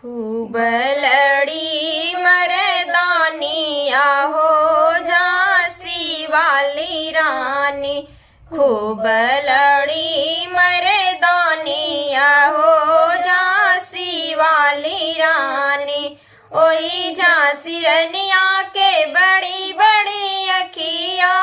खूब लड़ी मर्दानिया हो झांसी वाली रानी। खूब लड़ी मर्दानिया हो झांसी वाली रानी। ओही झांसी रनिया के बड़ी बड़ी अखिया।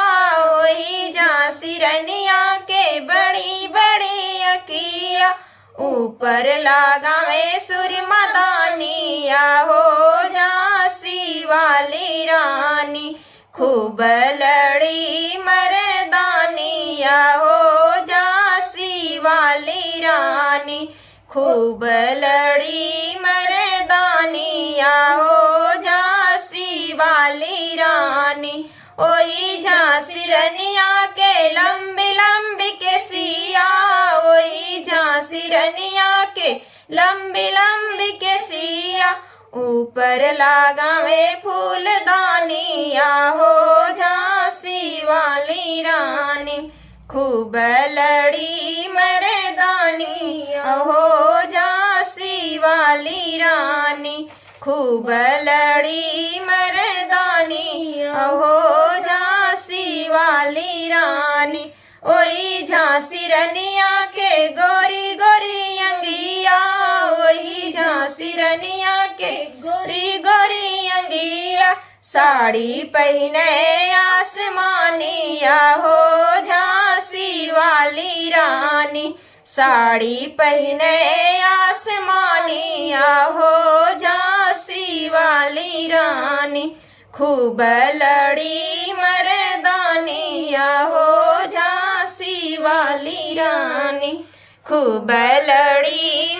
ओही झांसी रनिया के बड़ी बड़ी अखिया। ऊपर लगावे सुरमा दानिया हो झांसी वाली रानी। खूब लड़ी मर्दानिया हो झांसी वाली रानी। खूब लड़ी मर्दानिया हो झांसी वाली रानी। ओही झांसी रनिया के लंबी लंबी केसिया। ओही झांसी रनिया के लंबी लंबी केसिया। ऊपर लगावे फूलदानिया हो झांसी वाली रानी। खूब लड़ी मर्दानिया हो झांसी वाली रानी। खूब लड़ी मर्दानिया हो झांसी वाली रानी। ओही झांसी रनिया के गोरी गोरी अंगिया। ओही झांसी रनिया के गोरी गोरी अंगिया। साड़ी पहने आसमानिया हो झांसी वाली रानी। साड़ी पहने आसमानिया हो झांसी वाली रानी। खूब लड़ी मर्दानिया हो झांसी वाली रानी। खूब लड़ी